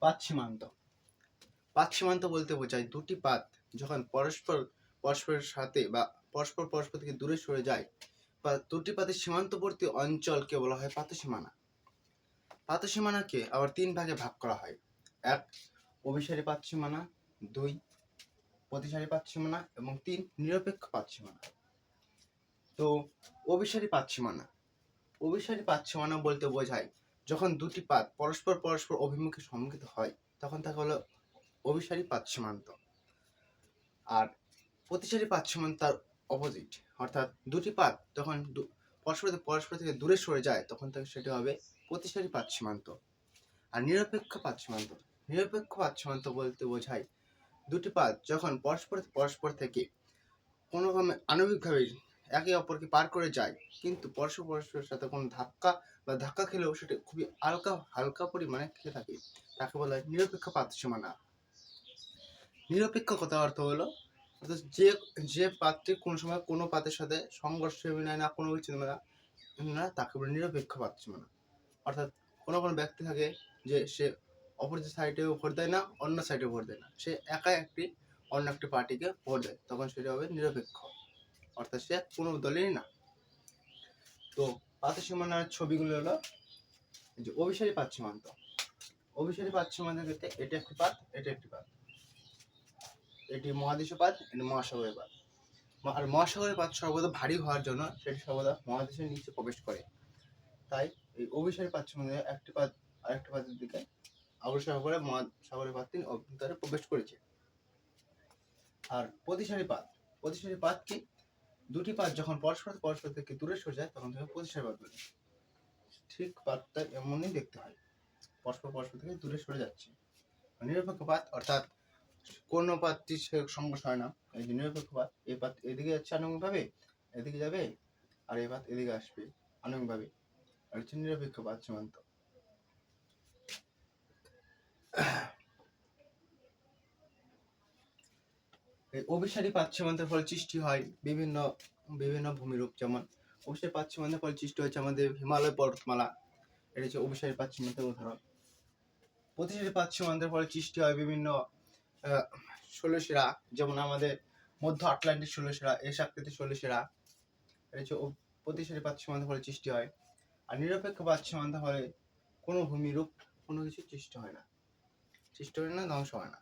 পাত সীমান্ত। পাত সীমান্ত বলতে বোঝায় দুটি পাত যখন পরস্পরের সাথে বা পরস্পর থেকে দূরে সরে যায় বা দুটি পাতের সীমান্তবর্তী অঞ্চলকে বলা হয় পাতসীমানা। পাতসীমানাকে আবার তিন ভাগে ভাগ করা হয়: এক, অভিসারী পাতসীমানা; দুই, প্রতিসারী পাতসীমানা; এবং তিন, নিরপেক্ষ পাতসীমানা। তো অভিসারী পাতসীমানা বলতে বোঝায় যখন দুটি পাত পরস্পর অভিমুখে সম্মুখিত হয় তখন তাকে হলো অভিসারী পাতসীমান্ত। আর প্রতিসারী পাতসীমান্ত তার অপোজিট, অর্থাৎ দুটি পাত যখন পরস্পর থেকে দূরে সরে যায় তখন তাকে সেটি হবে প্রতিসারী পাতসীমান্ত। আর নিরপেক্ষ পাতসীমান্ত বলতে বোঝায় দুটি পাত যখন পরস্পর থেকে কোনোভাবে আণবিকভাবে একে অপরকে পার করে যায়, কিন্তু পরস্পরের সাথে কোনো ধাক্কা খেলেও সেটা খুবই হালকা পরিমাণে খেয়ে থাকে, তাকে বলা হয় নিরপেক্ষ পাতসীমানা। নিরপেক্ষ কথার অর্থ হলো যে পাতটি কোনো সময় কোনো পাতের সাথে সংঘর্ষ বিনয় না কোনো কিছু না, তাকে বলে নিরপেক্ষ পাতসীমানা। অর্থাৎ কোনো ব্যক্তি থাকে যে সে অপোজিট সাইডেও ভোট দেয় না, অন্য সাইডেও ভোট দেয় না, সে একাই অন্য একটি পার্টিকে ভোট দেয়, তখন সেটা হবে নিরপেক্ষ, অর্থাৎ সে কোনো দলেরই না। তো পাতসীমানার ছবিগুলো হলো যে অভিসারী পাতসীমান্ত। অভিসারী পাতসীমান্তের ক্ষেত্রে এটা একটি পাত, এটা একটি পাত, এটি মহাদেশীয় পাত, এটি মহাসাগরীয় পাত। আর মহাসাগরীয় পাত সর্বদা ভারী হওয়ার জন্য সেটি সর্বদা মহাদেশের নিচে প্রবেশ করে, তাই এই অভিসারী পাতসীমান্তের একটি পাত আরেকটি পাতের দিকে অগ্রসর করে মহাসাগরীয় পাতটি অভ্যন্তরে প্রবেশ করেছে। আর প্রতিসারী পাত কি? দুটি পাত যখন পরস্পর থেকে দূরে সরে যায় তখন তাকে প্রতিসারী পাত বলে। ঠিক পাতটা এমনই দেখতে হয়, পরস্পর থেকে দূরে সরে যাচ্ছে। নিরপেক্ষ পাত অর্থাৎ কোনো পাতটি সংঘর্ষ হয় না, এই যে নিরপেক্ষ পাত, এই পাত এদিকে যাচ্ছে আনুগিকভাবে, এদিকে যাবে, আর এই পাত এদিকে আসবে আনুগিকভাবে, আর হচ্ছে নিরপেক্ষ পাত সীমান্ত। এই অভিসারী পাত সীমান্তের ফলে সৃষ্টি হয় বিভিন্ন ভূমিরূপ, যেমন অভিসারী পাত সীমান্তের ফলে সৃষ্টি হয়েছে আমাদের হিমালয় পর্বতমালা, এটা হচ্ছে অভিসারী পাত সীমান্তের উদাহরণ। প্রতিসারী পাত সীমান্তের ফলে সৃষ্টি হয় বিভিন্ন শৈলশিরা, যেমন আমাদের মধ্য আটলান্টিক শৈলশিরা, এস আকৃতির শৈলশিরা, এটা হচ্ছে প্রতিসারী পাত সীমান্তের ফলে সৃষ্টি হয়। আর নিরপেক্ষ পাত সীমান্তের ফলে কোনো ভূমিরূপ কোনো কিছু সৃষ্টি হয় না, ধ্বংস হয় না।